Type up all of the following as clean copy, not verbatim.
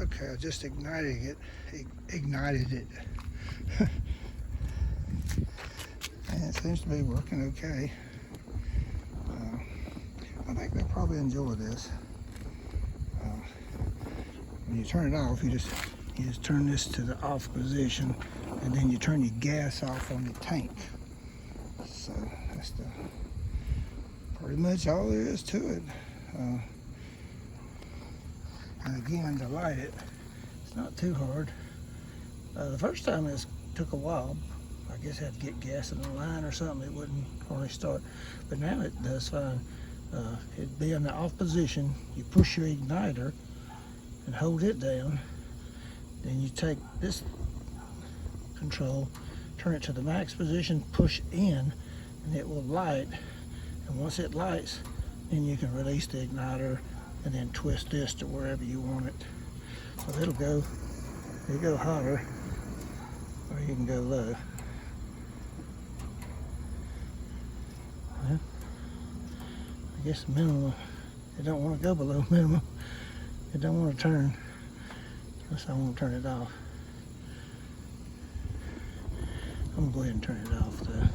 Okay, I just ignited it. And it seems to be working okay. I think they'll probably enjoy this. When you turn it off, you just turn this to the off position, and then you turn your gas off on the tank. So that's pretty much all there is to it. And again, to light it, it's not too hard. The first time it took a while. I guess I had to get gas in the line or something. It wouldn't hardly start. But now it does fine. It'd be in the off position. You push your igniter and hold it down. Then you take this control, turn it to the max position, push in, and it will light. And once it lights, then you can release the igniter and then twist this to wherever you want it. So it'll go hotter, or you can go low. Well, I guess minimum, it don't want to go below minimum. It don't want to turn, unless I want to turn it off. I'm gonna go ahead and turn it off though.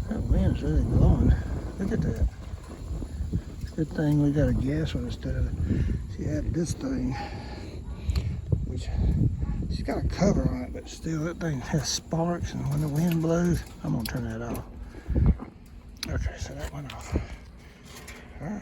That wind's really blowing. Look at that. It's a good thing we got a gas one instead of, see, I had this thing, which she's got a cover on it, but still that thing has sparks, and when the wind blows, I'm gonna turn that off. Okay, so that went off. All right.